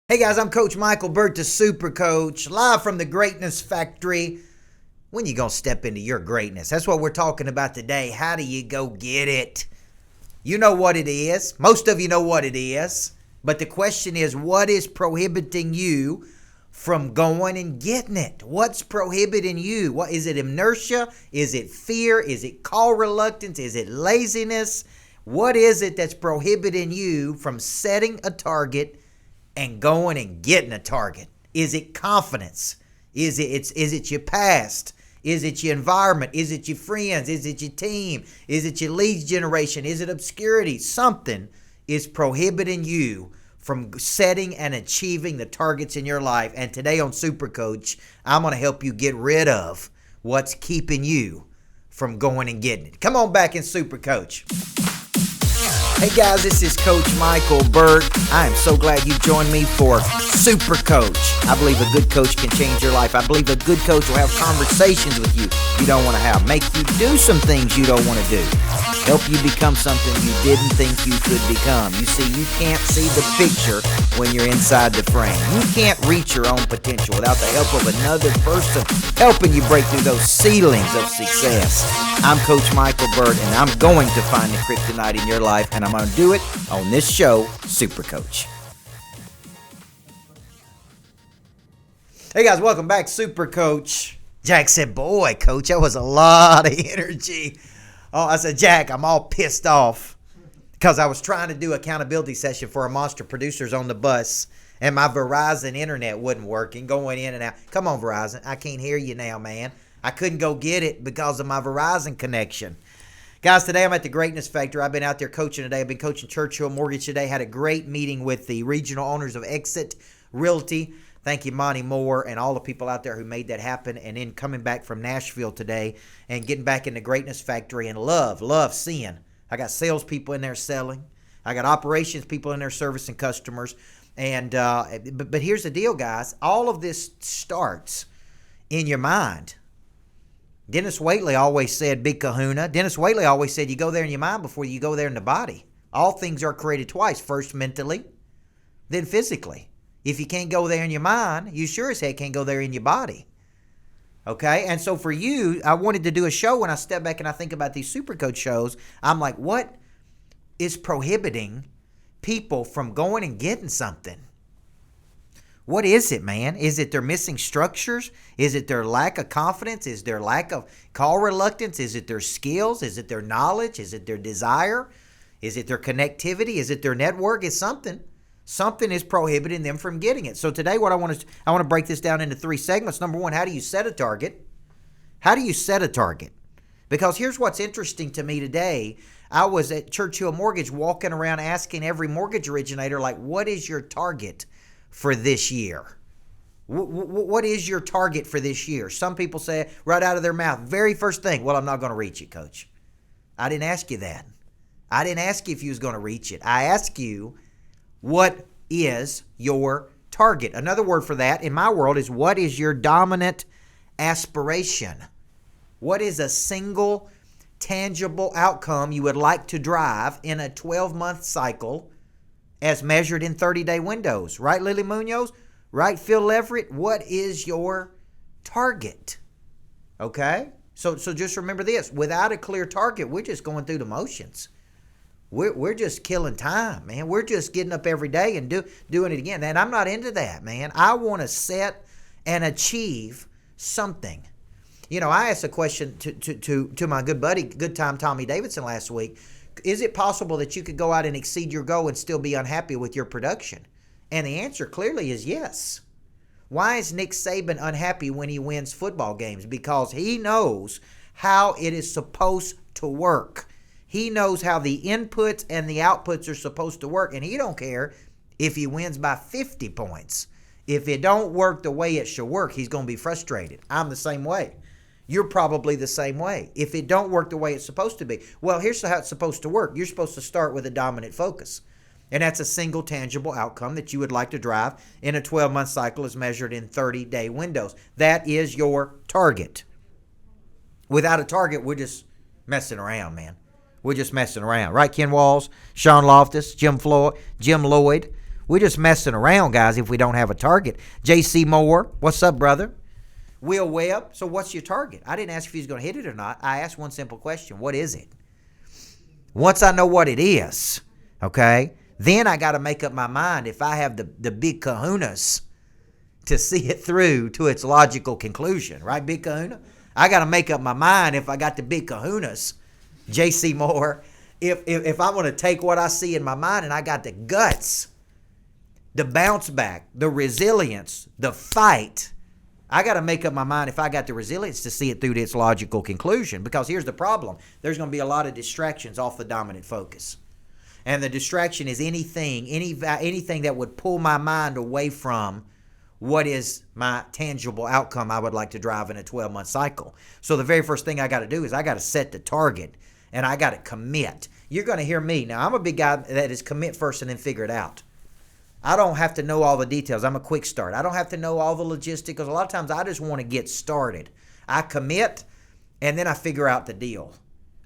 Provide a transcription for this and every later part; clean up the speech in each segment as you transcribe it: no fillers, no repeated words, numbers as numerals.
Hey guys, I'm Coach Michael Burt, the Super Coach, live from the Greatness Factory. When you gonna step into your greatness? That's what we're talking about today. How do you go get it? You know what it is. Most of you know what it is. But the question is, what is prohibiting you from going and getting it? What's prohibiting you? What is it? Inertia? Is it fear? Is it call reluctance? Is it laziness? What is it that's prohibiting you from setting a target and going and getting a target? Is it confidence? Is it your past? Is it your environment? Is it your friends? Is it your team? Is it your leads generation? Is it obscurity? Something is prohibiting you from setting and achieving the targets in your life. And today on Super Coach, I'm going to help you get rid of what's keeping you from going and getting it. Come on back in Super Coach. Hey guys, this is Coach Michael Burt. I am so glad you joined me for Super Coach. I believe a good coach can change your life. I believe a good coach will have conversations with you don't want to have, make you do some things you don't want to do, help you become something you didn't think you could become. You see, you can't see the picture when you're inside the frame. You can't reach your own potential without the help of another person helping you break through those ceilings of success. I'm Coach Michael Burt, and I'm going to find the kryptonite in your life, and I'm going to do it on this show, Super Coach. Hey guys, welcome back, Super Coach. Jack said, boy, Coach, that was a lot of energy. Oh, I said, Jack, I'm all pissed off because I was trying to do accountability session for our monster producers on the bus, and my Verizon internet wasn't working, going in and out. Come on, Verizon. I can't hear you now, man. I couldn't go get it because of my Verizon connection. Guys, today I'm at the Greatness Factory. I've been out there coaching today. I've been coaching Churchill Mortgage today. Had a great meeting with the regional owners of Exit Realty. Thank you, Monty Moore, and all the people out there who made that happen. And then coming back from Nashville today and getting back in the Greatness Factory and love seeing. I got salespeople in there selling. I got operations people in there servicing customers. And but here's the deal, guys. All of this starts in your mind. Dennis Waitley always said, big kahuna. Dennis Waitley always said, you go there in your mind before you go there in the body. All things are created twice, first mentally, then physically. If you can't go there in your mind, you sure as heck can't go there in your body. Okay? And so for you, I wanted to do a show. When I step back and I think about these Super Coach shows, I'm like, what is prohibiting people from going and getting something? What is it, man? Is it their missing structures? Is it their lack of confidence? Is their lack of call reluctance? Is it their skills? Is it their knowledge? Is it their desire? Is it their connectivity? Is it their network? It's something. Something is prohibiting them from getting it. So today what I want to break this down into 3 segments. Number 1, how do you set a target? How do you set a target? Because here's what's interesting to me today. I was at Churchill Mortgage walking around asking every mortgage originator, like, what is your target for this year? What is your target for this year? Some people say right out of their mouth, very first thing, well, I'm not going to reach it, Coach. I didn't ask you that. I didn't ask you if you was going to reach it. I asked you, what is your target? Another word for that in my world is, what is your dominant aspiration? What is a single tangible outcome you would like to drive in a 12-month cycle as measured in 30-day windows? Right, Lily Munoz? Right, Phil Leverett? What is your target? Okay? So just remember this. Without a clear target, we're just going through the motions. We're just killing time, man. We're just getting up every day and doing it again. And I'm not into that, man. I want to set and achieve something. You know, I asked a question to my good buddy, good time Tommy Davidson last week. Is it possible that you could go out and exceed your goal and still be unhappy with your production? And the answer clearly is yes. Why is Nick Saban unhappy when he wins football games? Because he knows how it is supposed to work. He knows how the inputs and the outputs are supposed to work, and he don't care if he wins by 50 points. If it don't work the way it should work, he's going to be frustrated. I'm the same way. You're probably the same way. If it don't work the way it's supposed to be, well, here's how it's supposed to work. You're supposed to start with a dominant focus, and that's a single tangible outcome that you would like to drive in a 12-month cycle as measured in 30-day windows. That is your target. Without a target, we're just messing around, man. We're just messing around. Right, Ken Walls, Sean Loftus, Jim Lloyd. We're just messing around, guys, if we don't have a target. J.C. Moore, what's up, brother? Will Webb, so what's your target? I didn't ask if he's going to hit it or not. I asked one simple question. What is it? Once I know what it is, okay, then I got to make up my mind if I have the big kahunas to see it through to its logical conclusion, right, big kahuna? I got to make up my mind if I got the big kahunas, J.C. Moore, if I want to take what I see in my mind and I got the guts, the bounce back, the resilience, the fight, I got to make up my mind if I got the resilience to see it through to its logical conclusion. Because here's the problem. There's going to be a lot of distractions off the dominant focus. And the distraction is anything that would pull my mind away from what is my tangible outcome I would like to drive in a 12-month cycle. So the very first thing I got to do is I got to set the target and I got to commit. You're going to hear me. Now, I'm a big guy that is commit first and then figure it out. I don't have to know all the details. I'm a quick start. I don't have to know all the logistics. A lot of times I just want to get started. I commit and then I figure out the deal.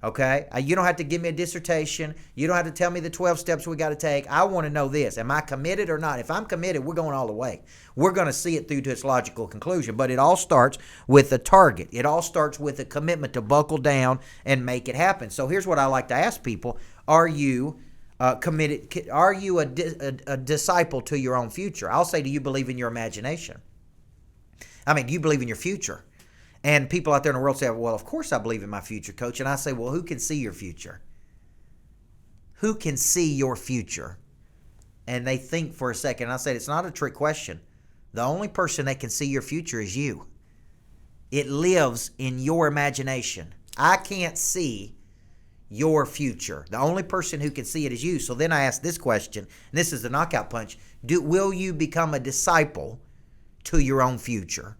Okay? You don't have to give me a dissertation. You don't have to tell me the 12 steps we got to take. I want to know this. Am I committed or not? If I'm committed, we're going all the way. We're going to see it through to its logical conclusion. But it all starts with a target. It all starts with a commitment to buckle down and make it happen. So here's what I like to ask people. Are you committed? Are you a disciple to your own future? I'll say, do you believe in your imagination? I mean, do you believe in your future? And people out there in the world say, well, of course I believe in my future, coach. And I say, well, who can see your future? Who can see your future? And they think for a second. And I said, it's not a trick question. The only person that can see your future is you. It lives in your imagination. I can't see your future. The only person who can see it is you. So then I ask this question, and this is the knockout punch. Will you become a disciple to your own future?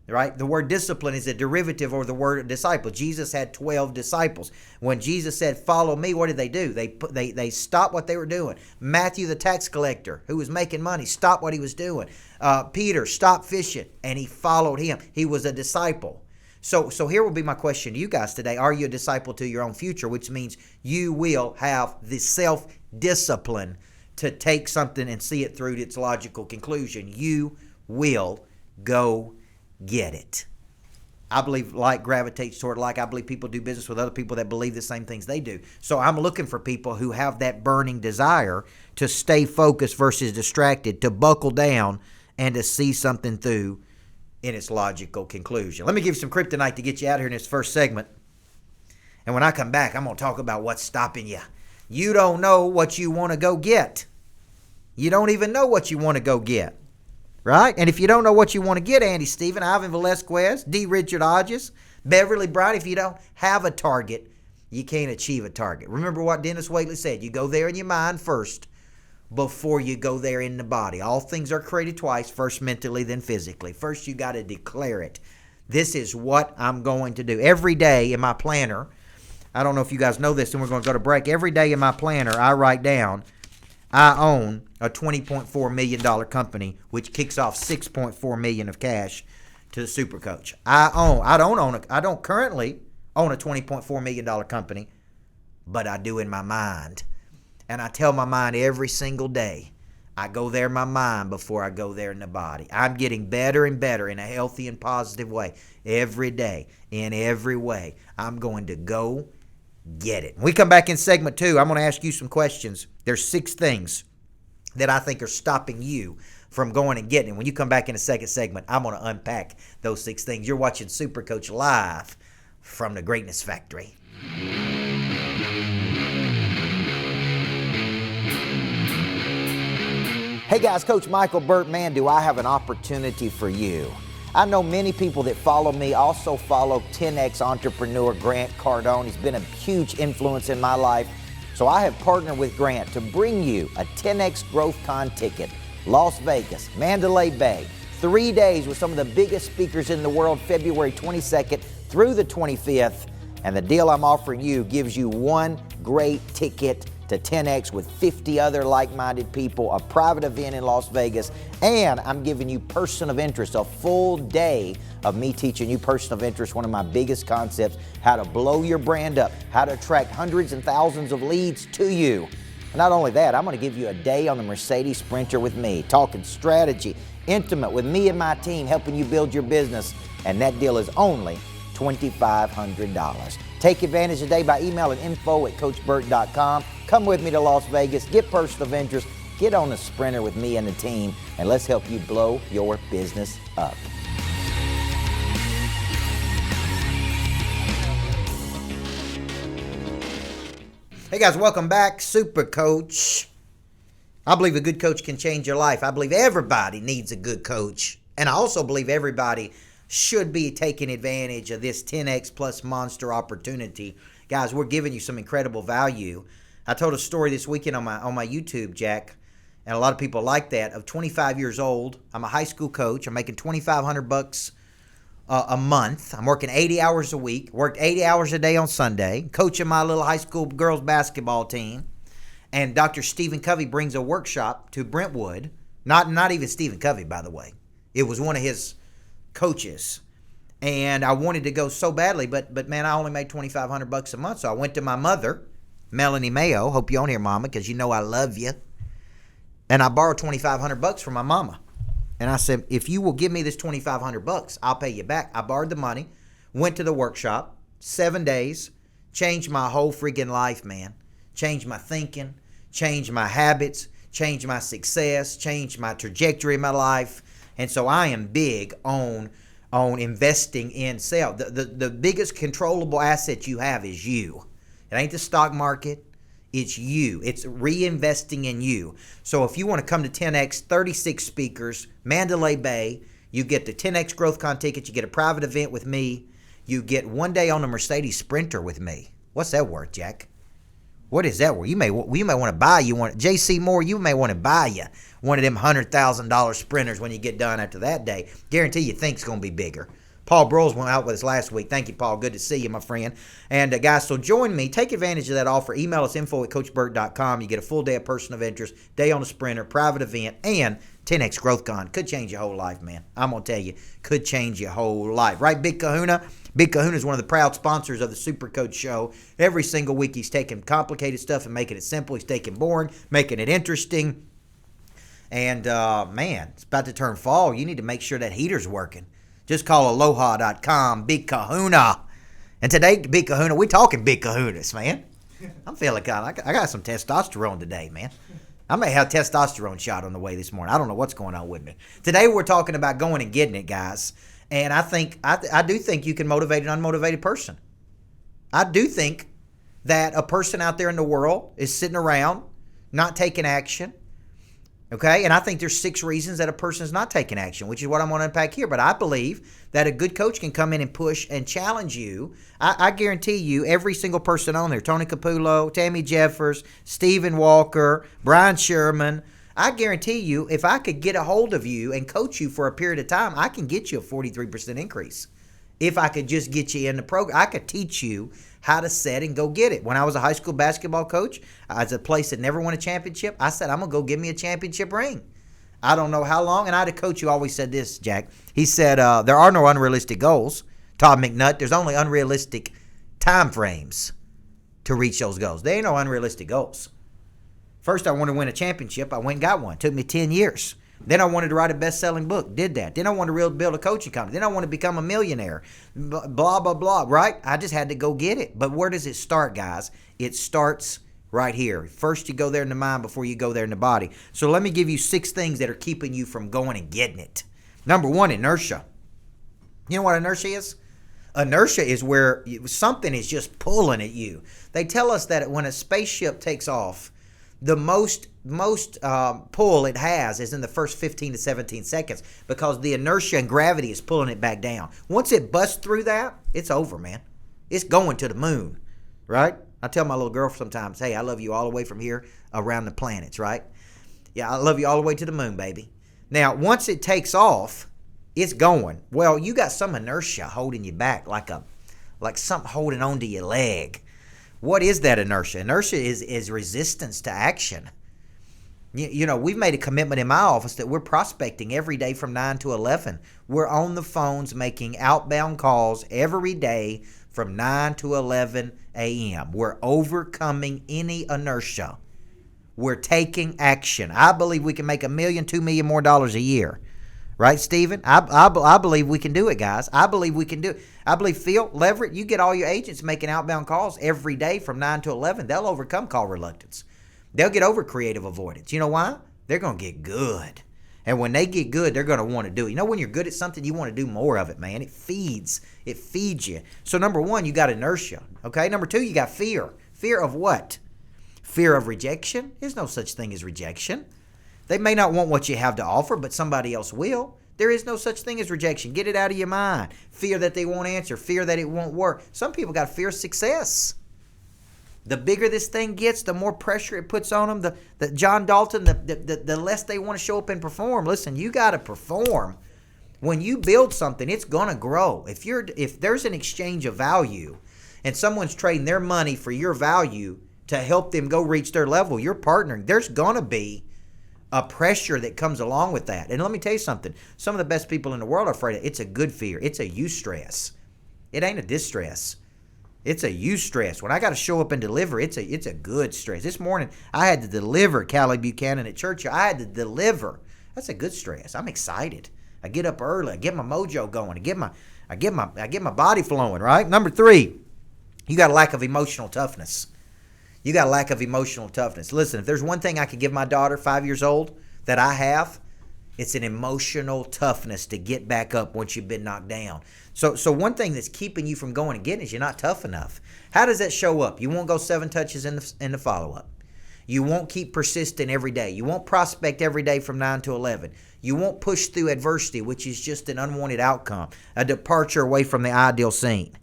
Right? The word discipline is a derivative of the word disciple. Jesus had 12 disciples. When Jesus said, follow me, what did they do? They stopped what they were doing. Matthew, the tax collector, who was making money, stopped what he was doing. Peter stopped fishing, and he followed him. He was a disciple. So here will be my question to you guys today. Are you a disciple to your own future? Which means you will have the self-discipline to take something and see it through to its logical conclusion. You will go get it. I believe like gravitates toward like. I believe people do business with other people that believe the same things they do. So I'm looking for people who have that burning desire to stay focused versus distracted, to buckle down and to see something through in its logical conclusion. Let me give you some kryptonite to get you out of here in this first segment. And when I come back, I'm going to talk about what's stopping you. You don't know what you want to go get. You don't even know what you want to go get. Right? And if you don't know what you want to get, Andy Stephen, Ivan Velasquez, D. Richard Hodges, Beverly Brown, if you don't have a target, you can't achieve a target. Remember what Dennis Waitley said. You go there in your mind first before you go there in the body. All things are created twice, first mentally, then physically. First, you got to declare it. This is what I'm going to do. Every day in my planner, I don't know if you guys know this, and we're going to go to break. Every day in my planner, I write down, I own a $20.4 million company, which kicks off $6.4 million of cash to the Super Coach. I don't currently own a $20.4 million company, but I do in my mind. And I tell my mind every single day, I go there in my mind before I go there in the body. I'm getting better and better in a healthy and positive way every day, in every way. I'm going to go get it. When we come back in segment 2, I'm going to ask you some questions. There's 6 things that I think are stopping you from going and getting it. When you come back in the second segment, I'm going to unpack those 6 things. You're watching Super Coach live from the Greatness Factory. Hey guys, Coach Michael Burt, man, do I have an opportunity for you. I know many people that follow me also follow 10X entrepreneur Grant Cardone. He's been a huge influence in my life. So I have partnered with Grant to bring you a 10X Growth Con ticket, Las Vegas, Mandalay Bay, 3 days with some of the biggest speakers in the world, February 22nd through the 25th. And the deal I'm offering you gives you one great ticket to 10X with 50 other like-minded people, a private event in Las Vegas, and I'm giving you person of interest, a full day of me teaching you person of interest, one of my biggest concepts, how to blow your brand up, how to attract hundreds and thousands of leads to you. Not only that, I'm going to give you a day on the Mercedes Sprinter with me, talking strategy, intimate with me and my team, helping you build your business. And that deal is only $2,500. Take advantage today by emailing info@coachburt.com. Come with me to Las Vegas, get person of interest, get on the Sprinter with me and the team, and let's help you blow your business up. Hey guys, welcome back. Super Coach. I believe a good coach can change your life. I believe everybody needs a good coach. And I also believe everybody should be taking advantage of this 10X plus monster opportunity. Guys, we're giving you some incredible value. I told a story this weekend on my YouTube, Jack, and a lot of people like that, of 25 years old. I'm a high school coach. I'm making $2,500 a month. I'm working 80 hours a week, worked 80 hours a day on Sunday, coaching my little high school girls basketball team. And Dr. Stephen Covey brings a workshop to Brentwood. Not even Stephen Covey, by the way. It was one of his coaches. And I wanted to go so badly, but man, I only made $2,500 a month. So I went to my mother, Melanie Mayo. Hope you're on here, Mama, because you know I love you. And I borrowed $2,500 from my mama. And I said, if you will give me this $2,500, I'll pay you back. I borrowed the money, went to the workshop, 7 days, changed my whole freaking life, man. Changed my thinking, changed my habits, changed my success, changed my trajectory in my life. And so I am big on investing in self. The biggest controllable asset you have is you. It ain't the stock market. It's you. It's reinvesting in you. So if you want to come to 10X, 36 speakers, Mandalay Bay, you get the 10X GrowthCon ticket. You get a private event with me. You get 1 day on the Mercedes Sprinter with me. What's that worth, Jack? What is that worth? You may want to buy J.C. Moore, you may want to buy you one of them $100,000 sprinters when you get done after that day. Guarantee you think it's going to be bigger. Paul Broyles went out with us last week. Thank you, Paul. Good to see you, my friend. And guys, so join me. Take advantage of that offer. Email us info@coachburt.com. You get a full day of person of interest, day on the Sprinter, private event, and 10X GrowthCon. Could change your whole life, man. I'm going to tell you, could change your whole life. Right, Big Kahuna? Big Kahuna is one of the proud sponsors of the Super Coach Show. Every single week he's taking complicated stuff and making it simple. He's taking boring, making it interesting. And, man, it's about to turn fall. You need to make sure that heater's working. Just call aloha.com, Big Kahuna. And today, Big Kahuna, we talking Big Kahunas, man. I'm feeling I got some testosterone today, man. I may have a testosterone shot on the way this morning. I don't know what's going on with me. Today we're talking about going and getting it, guys. And I do think you can motivate an unmotivated person. I do think that a person out there in the world is sitting around not taking action. Okay, and I think there's 6 reasons that a person is not taking action, which is what I'm going to unpack here. But I believe that a good coach can come in and push and challenge you. I guarantee you, every single person on there, Tony Capullo, Tammy Jeffers, Stephen Walker, Brian Sherman, I guarantee you, if I could get a hold of you and coach you for a period of time, I can get you a 43% increase. If I could just get you in the program, I could teach you how to set and go get it. When I was a high school basketball coach, as a place that never won a championship, I said, I'm going to go give me a championship ring. I don't know how long. And I had a coach who always said this, Jack. He said, there are no unrealistic goals. Todd McNutt, there's only unrealistic time frames to reach those goals. There ain't no unrealistic goals. First, I wanted to win a championship. I went and got one. It took me 10 years. Then I wanted to write a best-selling book. Did that. Then I wanted to build a coaching company. Then I wanted to become a millionaire. Blah, blah, blah, right? I just had to go get it. But where does it start, guys? It starts right here. First, you go there in the mind before you go there in the body. So let me give you 6 things that are keeping you from going and getting it. Number 1, inertia. You know what inertia is? Inertia is where something is just pulling at you. They tell us that when a spaceship takes off, the most pull it has is in the first 15 to 17 seconds because the inertia and gravity is pulling it back down. Once it busts through that, it's over, man. It's going to the moon, right? I tell my little girl sometimes, hey, I love you all the way from here around the planets, right? Yeah, I love you all the way to the moon, baby. Now, once it takes off, it's going. Well, you got some inertia holding you back like something holding onto your leg. What is that inertia? Inertia is resistance to action. You know, we've made a commitment in my office that we're prospecting every day from 9 to 11. We're on the phones making outbound calls every day from 9 to 11 a.m. We're overcoming any inertia. We're taking action. I believe we can make $1 million, $2 million more dollars a year. Right, Stephen? I believe we can do it, guys. I believe we can do it. I believe, Phil, Leverett, you get all your agents making outbound calls every day from 9 to 11. They'll overcome call reluctance. They'll get over creative avoidance. You know why? They're going to get good. And when they get good, they're going to want to do it. You know, when you're good at something, you want to do more of it, man. It feeds you. So number one, you got inertia. Okay. Number two, you got fear. Fear of what? Fear of rejection. There's no such thing as rejection. They may not want what you have to offer, but somebody else will. There is no such thing as rejection. Get it out of your mind. Fear that they won't answer. Fear that it won't work. Some people got fear of success. The bigger this thing gets, the more pressure it puts on them. The John Dalton, the less they want to show up and perform. Listen, you got to perform. When you build something, it's going to grow. If there's an exchange of value and someone's trading their money for your value to help them go reach their level, you're partnering. There's going to be a pressure that comes along with that. And let me tell you something. Some of the best people in the world are afraid of it. It's a good fear. It's a eustress. It ain't a distress. It's a eustress. When I got to show up and deliver, it's a good stress. This morning, I had to deliver Callie Buchanan at church. I had to deliver. That's a good stress. I'm excited. I get up early. I get my mojo going. I get my body flowing, right? Number three, you got a lack of emotional toughness. You got a lack of emotional toughness. Listen, if there's one thing I could give my daughter, 5 years old, that I have, it's an emotional toughness to get back up once you've been knocked down. So one thing that's keeping you from going again is you're not tough enough. How does that show up? You won't go 7 touches in the follow-up. You won't keep persistent every day. You won't prospect every day from 9 to 11. You won't push through adversity, which is just an unwanted outcome, a departure away from the ideal scene.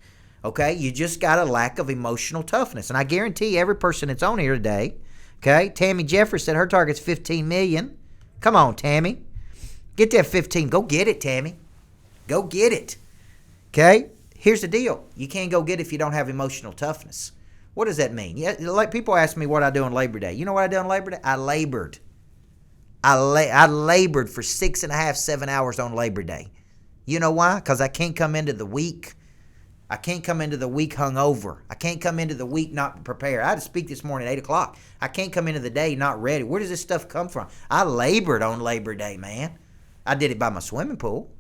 Okay, you just got a lack of emotional toughness. And I guarantee every person that's on here today, okay, Tammy Jeffers said her target's 15 million. Come on, Tammy. Get that 15. Go get it, Tammy. Go get it. Okay, here's the deal. You can't go get it if you don't have emotional toughness. What does that mean? Yeah, like people ask me what I do on Labor Day. You know what I did on Labor Day? I labored. I labored for 6.5, 7 hours on Labor Day. You know why? Because I can't come into the week. I can't come into the week hungover. I can't come into the week not prepared. I had to speak this morning at 8 o'clock. I can't come into the day not ready. Where does this stuff come from? I labored on Labor Day, man. I did it by my swimming pool.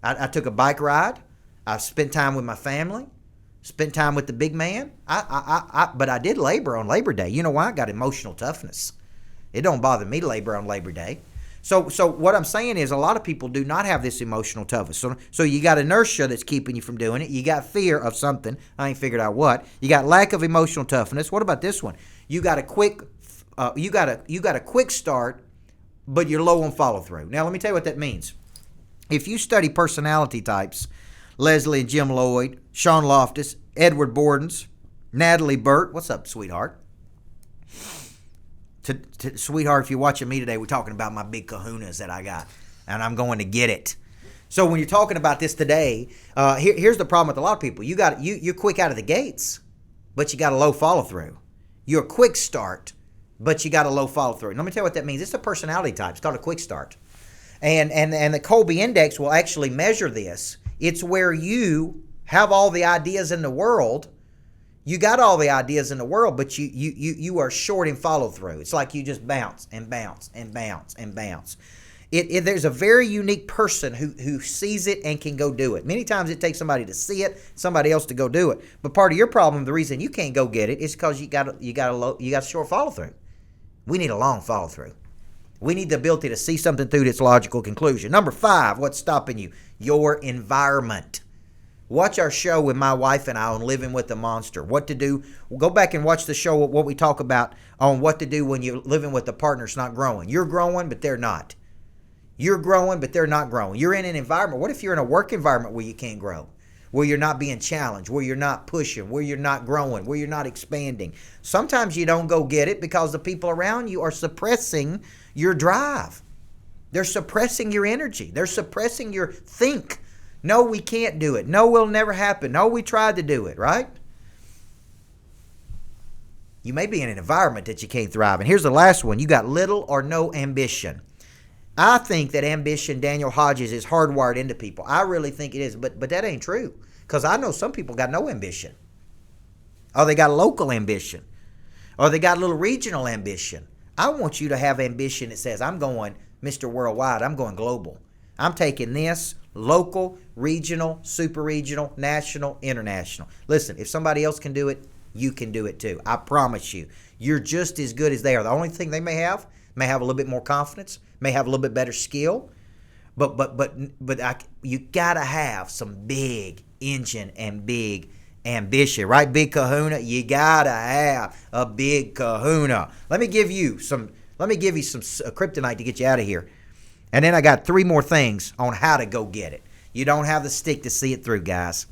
I took a bike ride. I spent time with my family. Spent time with the big man. But I did labor on Labor Day. You know why? I got emotional toughness. It don't bother me to labor on Labor Day. So what I'm saying is a lot of people do not have this emotional toughness. So you got inertia that's keeping you from doing it. You got fear of something. I ain't figured out what. You got lack of emotional toughness. What about this one? You got a quick start, but you're low on follow through. Now let me tell you what that means. If you study personality types, Leslie and Jim Lloyd, Sean Loftus, Edward Bordens, Natalie Burt. What's up, sweetheart? Sweetheart, if you're watching me today, we're talking about my big kahunas that I got, and I'm going to get it. So when you're talking about this today, here's the problem with a lot of people. You're quick out of the gates, but you got a low follow through. You're a quick start, but you got a low follow through. Let me tell you what that means. It's a personality type. It's called a quick start, and the Colby Index will actually measure this. It's where you have all the ideas in the world. You got all the ideas in the world, but you are short in follow through. It's like you just bounce and bounce and bounce and bounce. There's a very unique person who sees it and can go do it. Many times it takes somebody to see it, somebody else to go do it. But part of your problem, the reason you can't go get it, is because you got a short follow through. We need a long follow through. We need the ability to see something through to its logical conclusion. Number 5, what's stopping you? Your environment. Watch our show with my wife and I on living with the monster. What to do. Go back and watch the show, what we talk about on what to do when you're living with a partner that's not growing. You're growing, but they're not. You're growing, but they're not growing. You're in an environment. What if you're in a work environment where you can't grow? Where you're not being challenged, where you're not pushing, where you're not growing, where you're not expanding. Sometimes you don't go get it because the people around you are suppressing your drive. They're suppressing your energy. They're suppressing your think. No, we can't do it. No, it'll never happen. No, we tried to do it, right? You may be in an environment that you can't thrive. And here's the last one. You got little or no ambition. I think that ambition, Daniel Hodges, is hardwired into people. I really think it is, but that ain't true. Because I know some people got no ambition. Or they got local ambition. Or they got a little regional ambition. I want you to have ambition that says, I'm going Mr. Worldwide. I'm going global. I'm taking this local, regional, super regional, national, international. Listen, if somebody else can do it, you can do it too. I promise you. You're just as good as they are. The only thing they may have a little bit more confidence, may have a little bit better skill, but you gotta have some big engine and big ambition, right? Big kahuna. You gotta have a big kahuna. Let me give you some kryptonite to get you out of here. And then I got 3 more things on how to go get it. You don't have the stick to see it through, guys.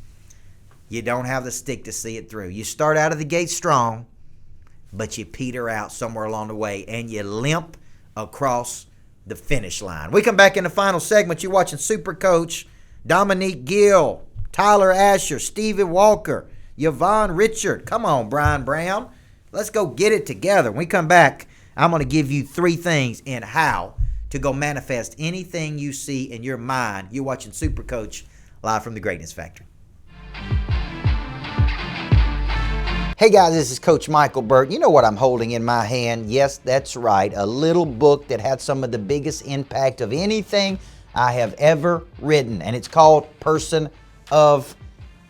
You don't have the stick to see it through. You start out of the gate strong, but you peter out somewhere along the way, and you limp across the finish line. We come back in the final segment. You're watching Super Coach Dominique Gill, Tyler Asher, Stephen Walker, Yvonne Richard. Come on, Brian Brown. Let's go get it together. When we come back, I'm going to give you 3 things in how to go manifest anything you see in your mind. You're watching Super Coach live from the Greatness Factory. Hey guys, this is Coach Michael Burt. You know what I'm holding in my hand? Yes, that's right. A little book that had some of the biggest impact of anything I have ever written. And it's called Person of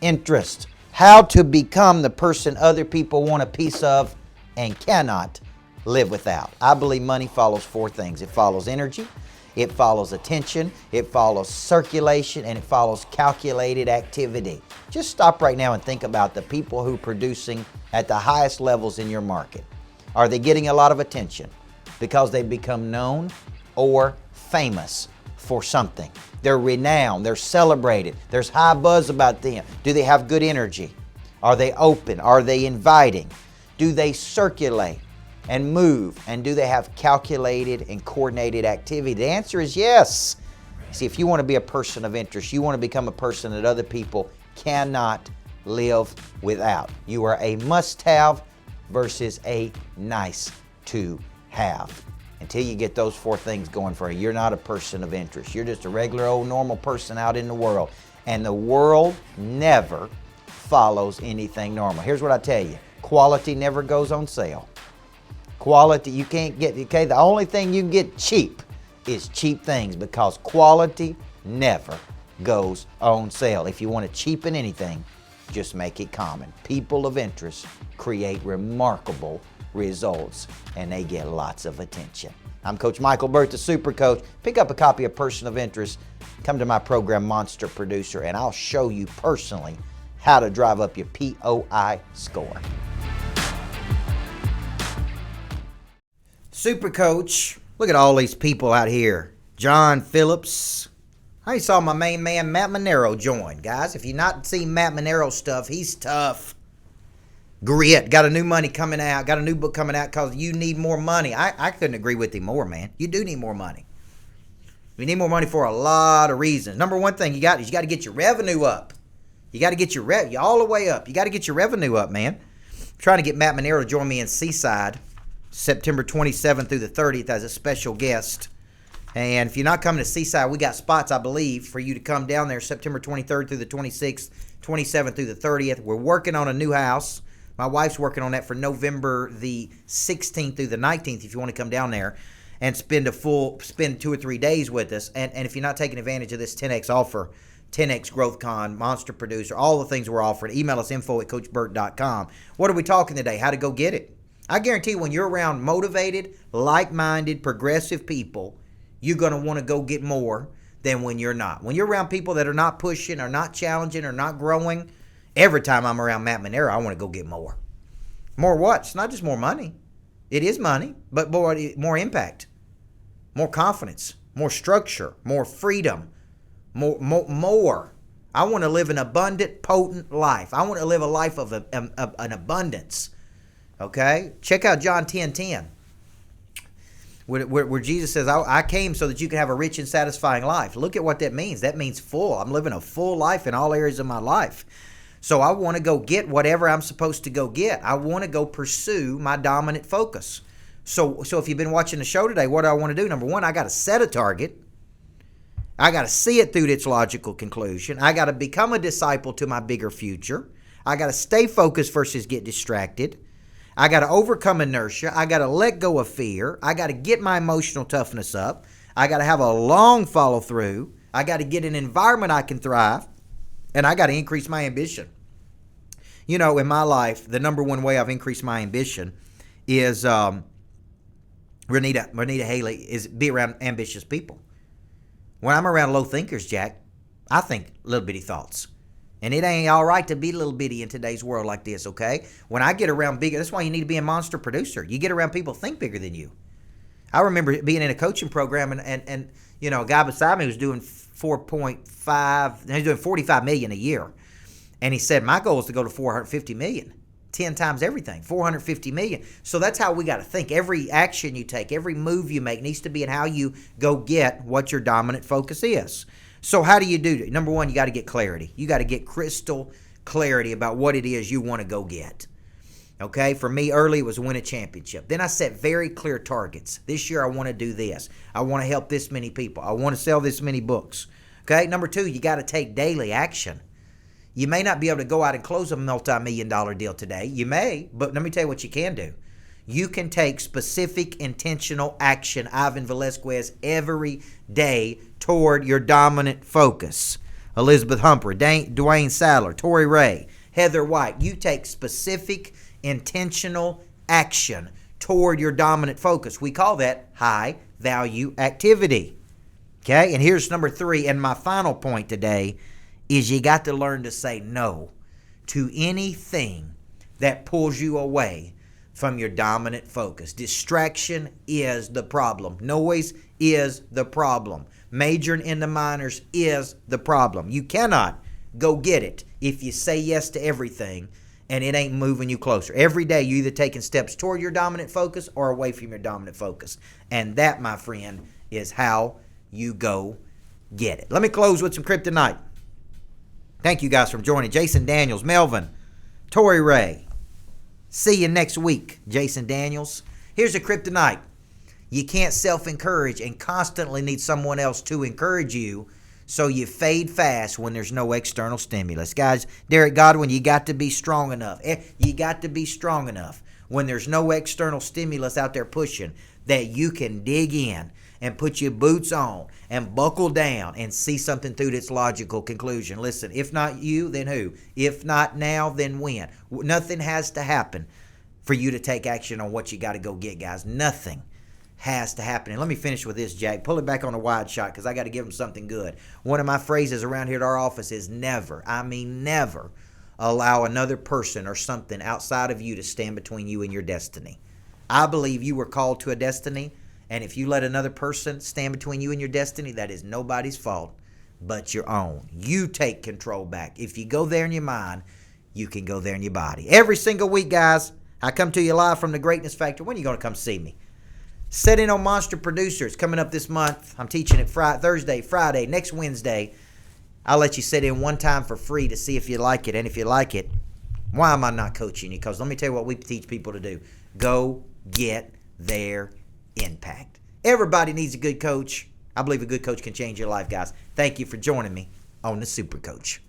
Interest. How to become the person other people want a piece of and cannot live without. I believe money follows 4 things. It follows energy, it follows attention, it follows circulation, and it follows calculated activity. Just stop right now and think about the people who are producing at the highest levels in your market. Are they getting a lot of attention because they've become known or famous for something? They're renowned, they're celebrated, there's high buzz about them. Do they have good energy? Are they open? Are they inviting? Do they circulate and move? And do they have calculated and coordinated activity? The answer is yes. See, if you want to be a person of interest, you want to become a person that other people cannot live without. You are a must-have versus a nice-to-have. Until you get those 4 things going for you, you're not a person of interest. You're just a regular old normal person out in the world. And the world never follows anything normal. Here's what I tell you. Quality never goes on sale. Quality, you can't get, okay, the only thing you can get cheap is cheap things, because quality never goes on sale. If you want to cheapen anything, just make it common. People of interest create remarkable results, and they get lots of attention. I'm Coach Michael Burt, the Super Coach. Pick up a copy of Person of Interest. Come to my program, Monster Producer, and I'll show you personally how to drive up your POI score. Super Coach, look at all these people out here. John Phillips. I saw my main man, Matt Monero, join. Guys, if you've not seen Matt Monero's stuff, he's tough. Grit. Got a new money coming out. Got a new book coming out because you need more money. I couldn't agree with him more, man. You do need more money. You need more money for a lot of reasons. Number 1 thing you got is you got to get your revenue up. You got to get your all the way up. You got to get your revenue up, man. I'm trying to get Matt Monero to join me in Seaside September 27th through the 30th as a special guest. And if you're not coming to Seaside, we got spots, I believe, for you to come down there September 23rd through the 26th, 27th through the 30th. We're working on a new house. My wife's working on that for November the 16th through the 19th if you want to come down there and spend 2 or 3 days with us. And if you're not taking advantage of this 10X offer, 10X Growth Con, Monster Producer, all the things we're offering, email us info@coachburt.com. What are we talking today? How to go get it. I guarantee when you're around motivated, like-minded, progressive people, you're going to want to go get more than when you're not. When you're around people that are not pushing or not challenging or not growing, every time I'm around Matt Monero, I want to go get more. More what? It's not just more money. It is money, but more impact, more confidence, more structure, more freedom, more. I want to live an abundant, potent life. I want to live a life of an abundance. Okay? Check out John 10:10. Where Jesus says, I came so that you can have a rich and satisfying life. Look at what that means. That means full. I'm living a full life in all areas of my life. So I want to go get whatever I'm supposed to go get. I want to go pursue my dominant focus. So if you've been watching the show today, what do I want to do? Number 1, I got to set a target. I got to see it through its logical conclusion. I got to become a disciple to my bigger future. I got to stay focused versus get distracted. I got to overcome inertia. I got to let go of fear. I got to get my emotional toughness up. I got to have a long follow through. I got to get an environment I can thrive. And I got to increase my ambition. You know, in my life, the number one way I've increased my ambition is Renita Haley is be around ambitious people. When I'm around low thinkers, Jack, I think little bitty thoughts. And it ain't all right to be little bitty in today's world like this, okay? When I get around bigger, that's why you need to be a monster producer. You get around people think bigger than you. I remember being in a coaching program and you know, a guy beside me was doing 4.5, he was doing 45 million a year. And he said, my goal is to go to 450 million. 10 times everything, 450 million. So that's how we got to think. Every action you take, every move you make needs to be in how you go get what your dominant focus is. So how do you do it? Number one, you got to get clarity. You got to get crystal clarity about what it is you want to go get. Okay, for me, early it was win a championship. Then I set very clear targets. This year I want to do this. I want to help this many people. I want to sell this many books. Okay, number two, you got to take daily action. You may not be able to go out and close a multi-million-dollar deal today. You may, but let me tell you what you can do. You can take specific, intentional action, Ivan Velasquez, every day toward your dominant focus. Elizabeth Humper, Dwayne Sadler, Tori Ray, Heather White. You take specific, intentional action toward your dominant focus. We call that high-value activity. Okay, and here's number three, and my final point today is you got to learn to say no to anything that pulls you away from your dominant focus. Distraction is the problem. Noise is the problem. Majoring in the minors is the problem. You cannot go get it if you say yes to everything and it ain't moving you closer. Every day you either taking steps toward your dominant focus or away from your dominant focus. And that, my friend, is how you go get it. Let me close with some kryptonite. Thank you guys for joining. Jason Daniels, Melvin, Tori Ray. See you next week, Jason Daniels. Here's a kryptonite. You can't self-encourage and constantly need someone else to encourage you, so you fade fast when there's no external stimulus. Guys, Derek Godwin, you got to be strong enough. You got to be strong enough when there's no external stimulus out there pushing that you can dig in and put your boots on and buckle down and see something through its logical conclusion. Listen, if not you, then who? If not now, then when? Nothing has to happen for you to take action on what you got to go get, guys. Nothing has to happen. And let me finish with this, Jack. Pull it back on a wide shot because I got to give them something good. One of my phrases around here at our office is never, I mean never, allow another person or something outside of you to stand between you and your destiny. I believe you were called to a destiny. And if you let another person stand between you and your destiny, that is nobody's fault but your own. You take control back. If you go there in your mind, you can go there in your body. Every single week, guys, I come to you live from the Greatness Factory. When are you going to come see me? Set in on Monster Producers coming up this month. I'm teaching it Thursday, Friday, next Wednesday. I'll let you sit in one time for free to see if you like it. And if you like it, why am I not coaching you? Because let me tell you what we teach people to do. Go get their impact. Everybody needs a good coach. I believe a good coach can change your life, guys. Thank you for joining me on the Super Coach.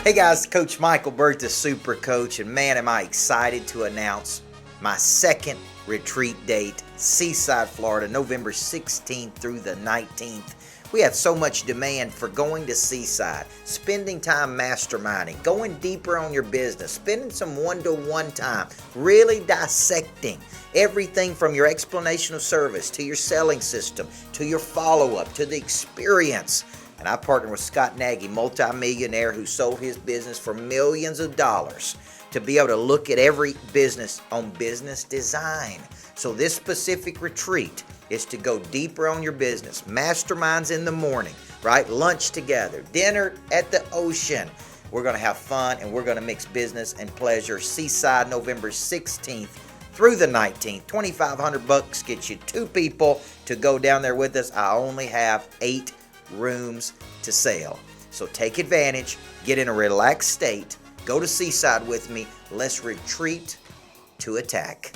Hey guys, Coach Michael Burt, the Super Coach, and man, am I excited to announce my second retreat date, Seaside, Florida, November 16th through the 19th. We have so much demand for going to Seaside, spending time masterminding, going deeper on your business, spending some one-to-one time, really dissecting everything from your explanation of service to your selling system, to your follow-up, to the experience. And I partnered with Scott Nagy, multi-millionaire who sold his business for millions of dollars, to be able to look at every business on business design. So this specific retreat is to go deeper on your business. Masterminds in the morning, right? Lunch together, dinner at the ocean. We're going to have fun and we're going to mix business and pleasure. Seaside, November 16th through the 19th. $2,500 gets you 2 people to go down there with us. I only have 8 rooms to sell. So take advantage, get in a relaxed state, go to Seaside with me. Let's retreat to attack.